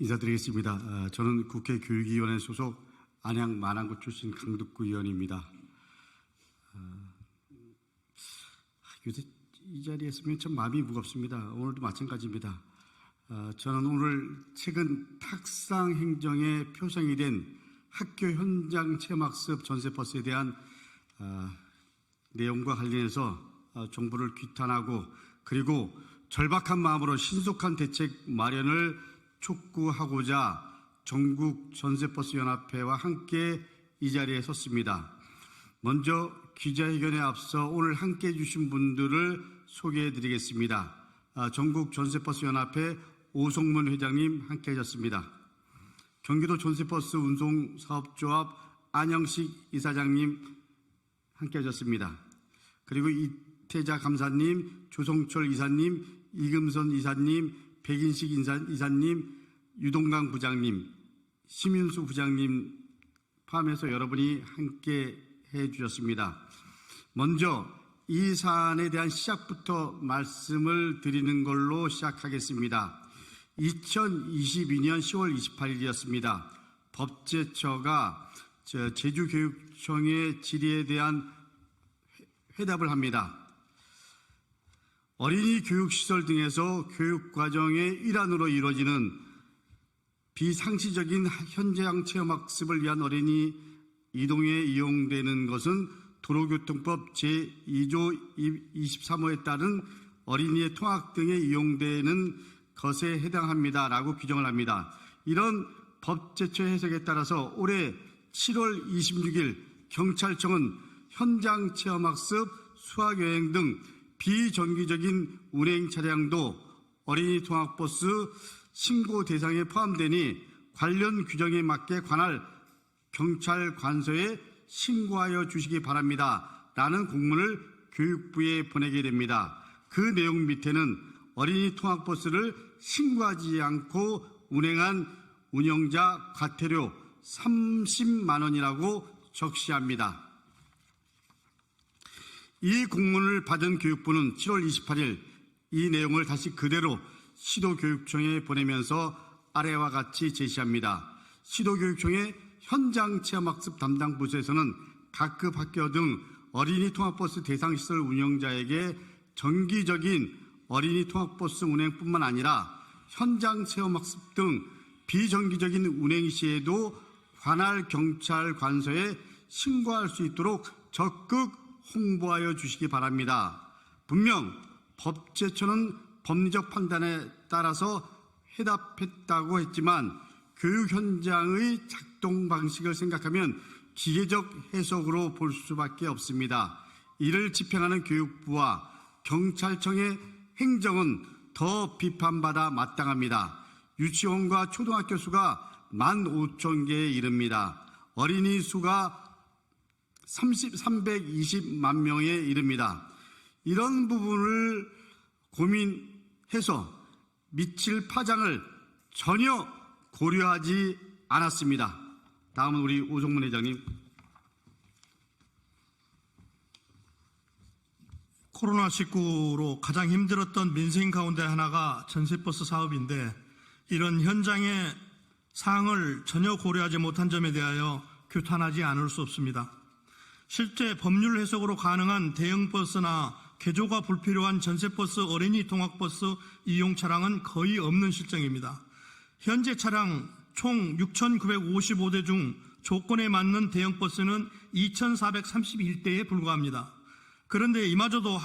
인사드리겠습니다. 저는 국회 교육위원회 소속 안양 만안구 출신 강덕구 의원입니다. 요새 이 자리에 있으면 참 마음이 무겁습니다. 오늘도 마찬가지입니다. 저는 오늘 최근 탁상 행정에 표상이 된 학교 현장 체험학습 전세버스에 대한 내용과 관련해서 정부를 규탄하고 그리고 절박한 마음으로 신속한 대책 마련을 촉구하고자 전국 전세버스연합회와 함께 이 자리에 섰습니다. 먼저 기자회견에 앞서 오늘 함께 해주신 분들을 소개해드리겠습니다. 전국 전세버스연합회 오성문 회장님 함께 하셨습니다. 경기도 전세버스 운송사업조합 안영식 이사장님 함께 하셨습니다. 그리고 이태자 감사님, 조성철 이사님, 이금선 이사님, 백인식 이사님, 유동강 부장님, 심윤수 부장님 포함해서 여러분이 함께 해주셨습니다. 먼저 이 사안에 대한 시작부터 말씀을 드리는 걸로 시작하겠습니다. 2022년 10월 28일이었습니다. 법제처가 제주교육청의 질의에 대한 회답을 합니다. 어린이 교육시설 등에서 교육과정의 일환으로 이루어지는 비상시적인 현장 체험학습을 위한 어린이 이동에 이용되는 것은 도로교통법 제2조 23호에 따른 어린이의 통학 등에 이용되는 것에 해당합니다라고 규정을 합니다. 이런 법제처 해석에 따라서 올해 7월 26일 경찰청은 현장 체험학습, 수학여행 등 비정기적인 운행 차량도 어린이 통학버스 신고 대상에 포함되니 관련 규정에 맞게 관할 경찰 관서에 신고하여 주시기 바랍니다. 라는 공문을 교육부에 보내게 됩니다. 그 내용 밑에는 어린이 통학버스를 신고하지 않고 운행한 운영자 과태료 30만 원이라고 적시합니다. 이 공문을 받은 교육부는 7월 28일 이 내용을 다시 그대로 시도교육청에 보내면서 아래와 같이 제시합니다. 시도교육청의 현장 체험학습 담당 부서에서는 각급 학교 등 어린이 통학버스 대상시설 운영자에게 정기적인 어린이 통학버스 운행뿐만 아니라 현장 체험학습 등 비정기적인 운행 시에도 관할 경찰 관서에 신고할 수 있도록 적극 홍보하여 주시기 바랍니다. 분명 법제처는 법리적 판단에 따라서 해답했다고 했지만 교육 현장의 작동 방식을 생각하면 기계적 해석으로 볼 수밖에 없습니다. 이를 집행하는 교육부와 경찰청의 행정은 더 비판받아 마땅합니다. 유치원과 초등학교 수가 15,000개에 이릅니다. 어린이 수가 320만 명에 이릅니다. 이런 부분을 고민해서 미칠 파장을 전혀 고려하지 않았습니다. 다음은 우리 오성문 회장님. 코로나19로 가장 힘들었던 민생 가운데 하나가 전세버스 사업인데 이런 현장의 사항을 전혀 고려하지 못한 점에 대하여 규탄하지 않을 수 없습니다. 실제 법률 해석으로 가능한 대형버스나 개조가 불필요한 전세버스, 어린이 통학버스 이용 차량은 거의 없는 실정입니다. 현재 차량 총 6,955대 중 조건에 맞는 대형버스는 2,431대에 불과합니다. 그런데 이마저도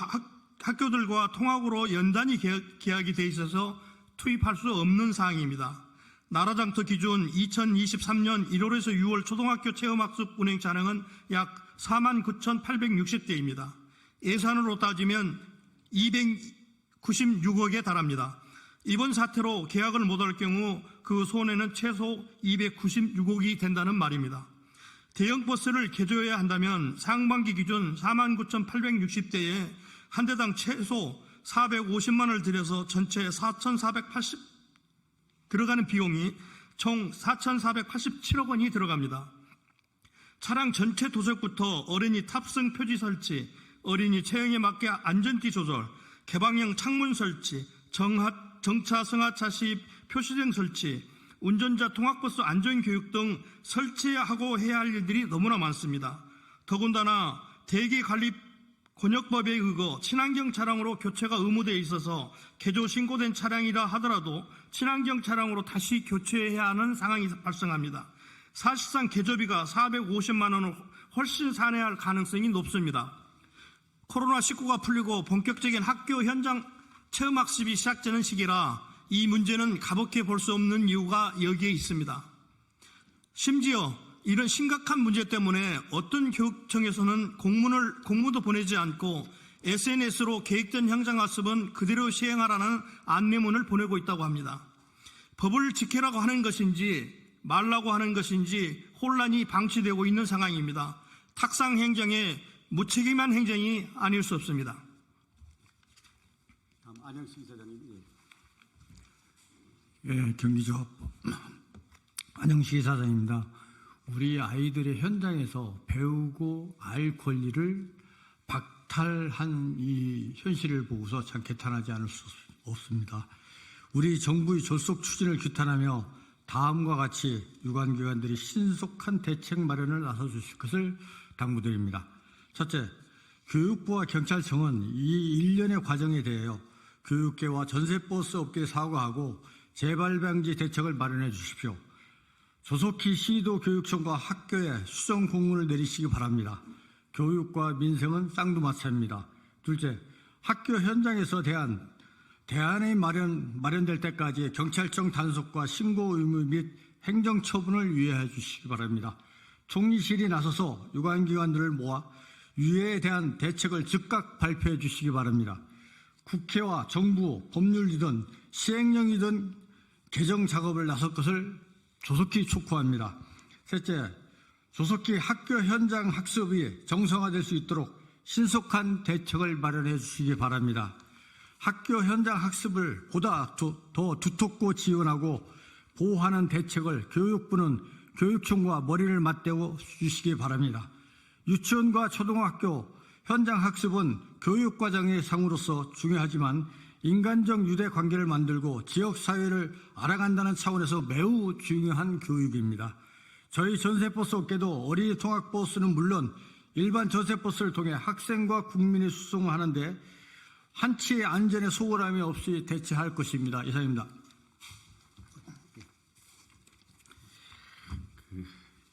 학교들과 통학으로 연단위 계약이 돼 있어서 투입할 수 없는 사항입니다. 나라장터 기준 2023년 1월에서 6월 초등학교 체험학습 운행 차량은 약 49,860대입니다. 예산으로 따지면 296억에 달합니다. 이번 사태로 계약을 못할 경우 그 손해는 최소 296억이 된다는 말입니다. 대형버스를 개조해야 한다면 상반기 기준 49,860대에 한 대당 최소 450만 원을 들여서 전체 4,480 들어가는 비용이 총 4,487억 원이 들어갑니다. 차량 전체 도색부터 어린이 탑승 표지 설치, 어린이 체형에 맞게 안전띠 조절, 개방형 창문 설치, 정차 승하차 시 표시등 설치, 운전자 통학버스 안전교육 등 설치하고 해야 할 일들이 너무나 많습니다. 더군다나 대기관리 권역법에 의거 친환경 차량으로 교체가 의무되어 있어서 개조 신고된 차량이라 하더라도 친환경 차량으로 다시 교체해야 하는 상황이 발생합니다. 사실상 개조비가 450만 원을 훨씬 산해할 가능성이 높습니다. 코로나19가 풀리고 본격적인 학교 현장 체험학습이 시작되는 시기라 이 문제는 가볍게 볼 수 없는 이유가 여기에 있습니다. 심지어 이런 심각한 문제 때문에 어떤 교육청에서는 공문도 보내지 않고 SNS로 계획된 현장학습은 그대로 시행하라는 안내문을 보내고 있다고 합니다. 법을 지키라고 하는 것인지 말라고 하는 것인지 혼란이 방치되고 있는 상황입니다. 탁상 행정의 무책임한 행정이 아닐 수 없습니다. 안영식 이사장님. 예, 경기조합 안영식 이사장입니다. 우리 아이들의 현장에서 배우고 알 권리를 박탈한 이 현실을 보고서 참 개탄하지 않을 수 없습니다. 우리 정부의 졸속 추진을 규탄하며 다음과 같이 유관기관들이 신속한 대책 마련을 나서 주실 것을 당부드립니다. 첫째, 교육부와 경찰청은 이 일련의 과정에 대하여 교육계와 전세버스 업계에 사과하고 재발방지 대책을 마련해 주십시오. 조속히 시도 교육청과 학교에 수정 공문을 내리시기 바랍니다. 교육과 민생은 쌍두마차입니다. 둘째, 학교 현장에서 대안이 마련될 때까지 경찰청 단속과 신고 의무 및 행정처분을 유예해 주시기 바랍니다. 총리실이 나서서 유관기관들을 모아 유예에 대한 대책을 즉각 발표해 주시기 바랍니다. 국회와 정부, 법률이든 시행령이든 개정 작업을 나설 것을 조속히 촉구합니다. 셋째, 조속히 학교 현장 학습이 정상화될 수 있도록 신속한 대책을 마련해 주시기 바랍니다. 학교 현장 학습을 보다 더 두텁고 지원하고 보호하는 대책을 교육부는 교육청과 머리를 맞대고 주시기 바랍니다. 유치원과 초등학교 현장 학습은 교육과정의 상으로서 중요하지만 인간적 유대 관계를 만들고 지역사회를 알아간다는 차원에서 매우 중요한 교육입니다. 저희 전세버스 업계도 어린이 통학버스는 물론 일반 전세버스를 통해 학생과 국민이 수송하는데 한치의 안전에 소홀함이 없이 대처할 것입니다. 이상입니다.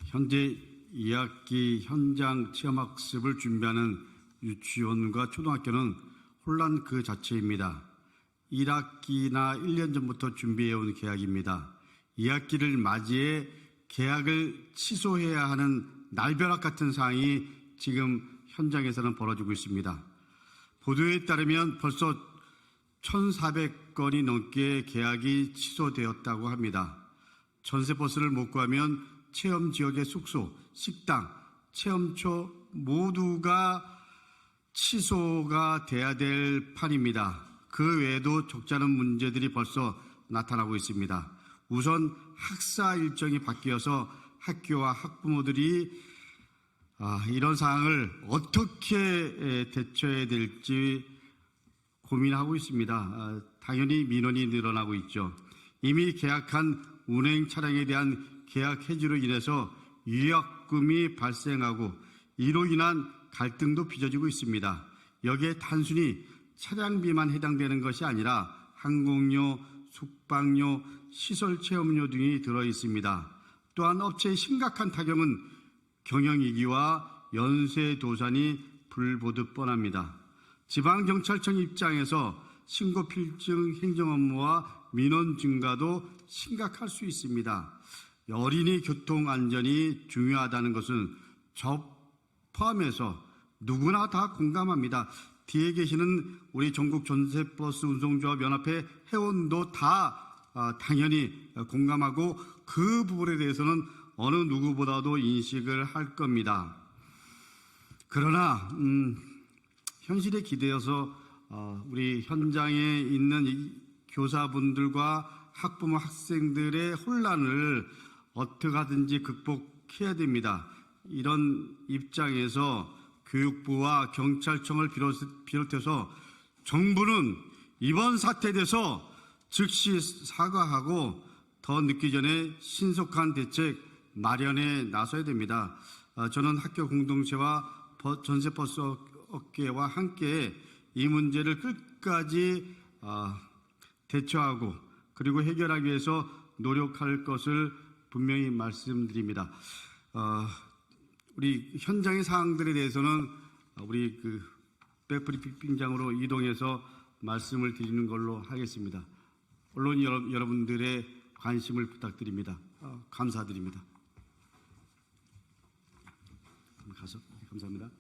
현재 2학기 현장 체험학습을 준비하는 유치원과 초등학교는 혼란 그 자체입니다. 1학기나 1년 전부터 준비해온 계약입니다. 2학기를 맞이해 계약을 취소해야 하는 날벼락 같은 상황이 지금 현장에서는 벌어지고 있습니다. 보도에 따르면 벌써 1,400건이 넘게 계약이 취소되었다고 합니다. 전세버스를 못 구하면 체험 지역의 숙소, 식당, 체험초 모두가 취소가 돼야 될 판입니다. 그 외에도 적잖은 문제들이 벌써 나타나고 있습니다. 우선 학사 일정이 바뀌어서 학교와 학부모들이 이런 상황을 어떻게 대처해야 될지 고민하고 있습니다. 당연히 민원이 늘어나고 있죠. 이미 계약한 운행 차량에 대한 계약 해지로 인해서 위약금이 발생하고 이로 인한 갈등도 빚어지고 있습니다. 여기에 단순히 차량비만 해당되는 것이 아니라 항공료, 숙박료, 시설 체험료 등이 들어 있습니다. 또한 업체의 심각한 타격은 경영이기와 연쇄도산이 불보듯 뻔합니다. 지방경찰청 입장에서 신고 필증 행정 업무와 민원 증가도 심각할 수 있습니다. 어린이 교통 안전이 중요하다는 것은 저 포함해서 누구나 다 공감합니다. 뒤에 계시는 우리 전국 전세버스 운송조합 연합회 회원도 다 당연히 공감하고 그 부분에 대해서는 어느 누구보다도 인식을 할 겁니다. 그러나 현실에 기대어서 우리 현장에 있는 이 교사분들과 학부모 학생들의 혼란을 어떻게 하든지 극복해야 됩니다. 이런 입장에서 교육부와 경찰청을 비롯해서 정부는 이번 사태에 대해서 즉시 사과하고 더 늦기 전에 신속한 대책 마련에 나서야 됩니다. 저는 학교 공동체와 전세버스 업계와 함께 이 문제를 끝까지 대처하고 그리고 해결하기 위해서 노력할 것을 분명히 말씀드립니다. 우리 현장의 사항들에 대해서는 우리 백브리핑장으로 이동해서 말씀을 드리는 걸로 하겠습니다. 언론 여러분들의 관심을 부탁드립니다. 감사드립니다. 감사합니다.